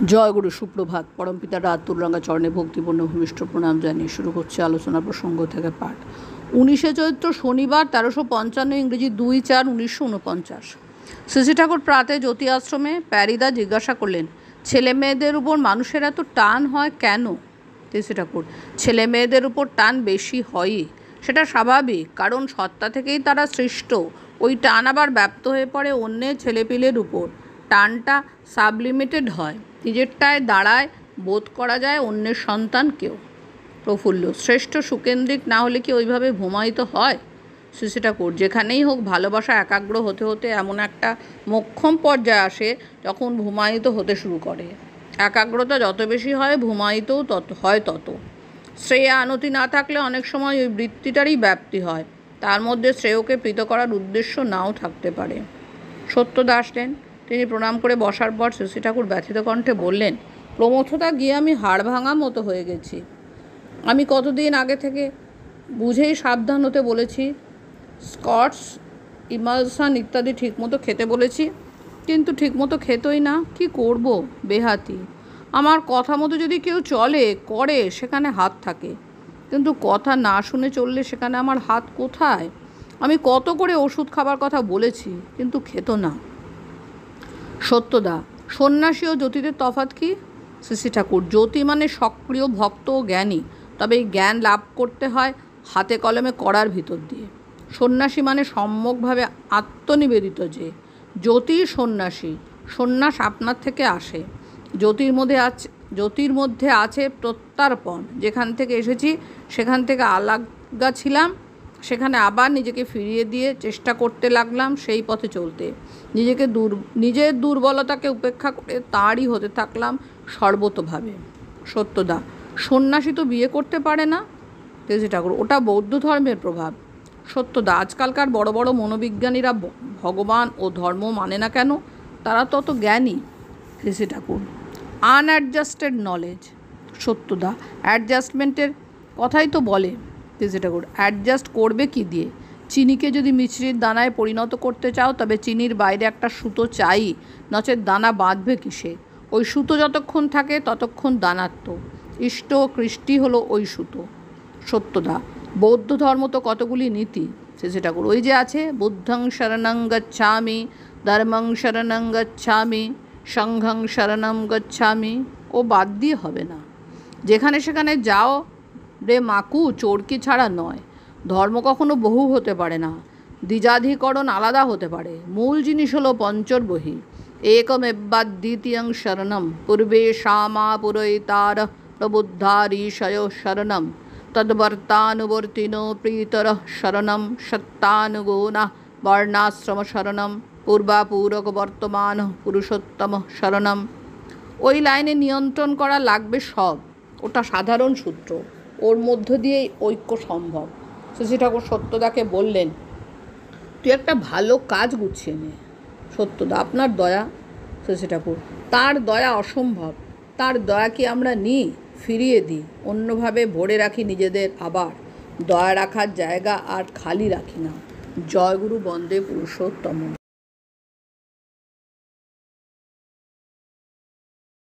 জয় গুরু সুপ্রভাত। পরমপিতা রাতুলরঙ্গা চরণে ভক্তিপূর্ণ ভূমিষ্ঠ প্রণাম জানিয়ে শুরু করছে আলোচনা প্রসঙ্গ থেকে পাঠ। 19শে চৈত্র শনিবার 1355 ইংরেজি 2/4/1949। শ্রী ঠাকুর প্রাতে জ্যোতি আশ্রমে প্যারিদা জিজ্ঞাসা করলেন, ছেলে মেয়েদের উপর মানুষের এত টান হয় কেন? শ্রী ঠাকুর, ছেলে মেয়েদের উপর টান বেশি হয়ই, সেটা স্বাভাবিক, কারণ সত্তা থেকেই তারা সৃষ্ট। ওই টান আবার ব্যাপ্ত হয়ে পড়ে অন্যের ছেলেপিলের উপর। টানটা সাবলিমিটেড হয়, নিজেরটায় দাঁড়ায়, বোধ করা যায় অন্যের সন্তানকেও। প্রফুল্ল, শ্রেষ্ঠ সুকেন্দ্রিক না হলে কি ওইভাবে ভূমায়িত হয়? শ্রী ঠাকুর, যেখানেই হোক ভালোবাসা একাগ্র হতে হতে এমন একটা মোক্ষম পর্যায়ে আসে যখন ভূমায়িত হতে শুরু করে। একাগ্রতা যত বেশি হয় ভূমায়িতও তত। শ্রেয়া আনতি না থাকলে অনেক সময় ওই বৃত্তিটারই ব্যাপ্তি হয়, তার মধ্যে শ্রেয়কে প্রীত করার উদ্দেশ্য নাও থাকতে পারে। সত্যদা আসলেন। তিনি প্রণাম করে বসার পর শ্রী ঠাকুর ব্যথিত কণ্ঠে বললেন, প্রমথতা গিয়ে আমি হাড় ভাঙা মতো হয়ে গেছি। আমি কতদিন আগে থেকে বুঝেই সাবধান হতে বলেছি, স্কটস, ইমালসান ইত্যাদি ঠিকমতো খেতে বলেছি, কিন্তু ঠিকমতো খেতই না। কি করব? বেহাতি। আমার কথা মতো যদি কেউ করে সেখানে হাত থাকে, কিন্তু কথা না শুনে চললে সেখানে আমার হাত কোথায়? আমি কত করে ওষুধ খাবার কথা বলেছি, কিন্তু খেত না। সত্যদা, সন্ন্যাসী ও জ্যোতিদের তফাৎ কি? শ্রী ঠাকুর, জ্যোতি মানে সক্রিয় ভক্ত ও জ্ঞানী, তবে এই জ্ঞান লাভ করতে হয় হাতে কলমে করার ভিতর দিয়ে। সন্ন্যাসী মানে সম্যকভাবে আত্মনিবেদিত। যে জ্যোতির সন্ন্যাসী, সন্ন্যাস আপনার থেকে আসে। জ্যোতির মধ্যে আছে প্রত্যার্পণ। যেখান থেকে এসেছি সেখান থেকে আলাগা ছিলাম, সেখানে আবার নিজেকে ফিরিয়ে দিয়ে চেষ্টা করতে লাগলাম সেই পথে চলতে। নিজের দুর্বলতাকে উপেক্ষা করে তাঁরই হতে থাকলাম সর্বতোভাবে। সত্যদা, সন্ন্যাসী তো বিয়ে করতে পারে না। শ্রী ঠাকুর, ওটা বৌদ্ধ ধর্মের প্রভাব। সত্যদা, আজকালকার বড় বড় মনোবিজ্ঞানীরা ভগবান ও ধর্ম মানে না কেন? তারা তত জ্ঞানী। শ্রী ঠাকুর, আনঅ্যাডজাস্টেড নলেজ। সত্যদা, অ্যাডজাস্টমেন্টের কথাই তো বলে। শ্রী ঠাকুর, অ্যাডজাস্ট করবে কি দিয়ে? চিনিকে যদি মিছরির দানায় পরিণত করতে চাও, তবে চিনির বাইরে একটা সুতো চাই, নচেত দানা বাঁধবে কিসে? ওই সুতো যতক্ষণ থাকে ততক্ষণ দানাত্ম। ইষ্ট কৃষ্টি হলো ওই সুতো। সত্যদা, বৌদ্ধ ধর্ম তো কতগুলি নীতি। শ্রী ঠাকুর, ওই যে আছে, বুদ্ধং শরণং গচ্ছামি, ধর্মং শরণং গচ্ছামি, সংঘং শরণং গচ্ছামি। ও বাদ দিয়ে হবে না। যেখানে সেখানে যাও রে মাকু, চোরকি ছাড়া নয়। ধর্ম কখনো বহু হতে পারে না, দ্বিজাধিকরণ আলাদা হতে পারে। মূল জিনিস হলো পঞ্চর্বহি। একমেবাদ্বিতীয়ং শরণম, পূর্বে শামা পুরৈতার প্রবুদ্ধারীশয় শরণম, তদ্বর্তানুবর্তিনো প্রীতর শরণম, সত্তানুগুণা বর্ণাশ্রম শরণম, পূর্বাপূরক বর্তমান পুরুষোত্তম শরণম। ওই লাইনে নিয়ন্ত্রণ করা লাগবে সব। ওটা সাধারণ সূত্র, ওর মধ্য দিয়েই ঐক্য সম্ভব। শ্রী ঠাকুর সত্যদাকে বললেন, তুই একটা ভালো কাজ গুছিয়ে নে। সত্যদা, আপনার দয়া। শ্রী ঠাকুর, তার দয়া অসম্ভব। তার দয়া কি আমরা নিই, ফিরিয়ে দিই, অন্যভাবে ভরে রাখি নিজেদের, আবার দয়া রাখার জায়গা আর খালি রাখি না। জয়গুরু বন্দে পুরুষোত্তম।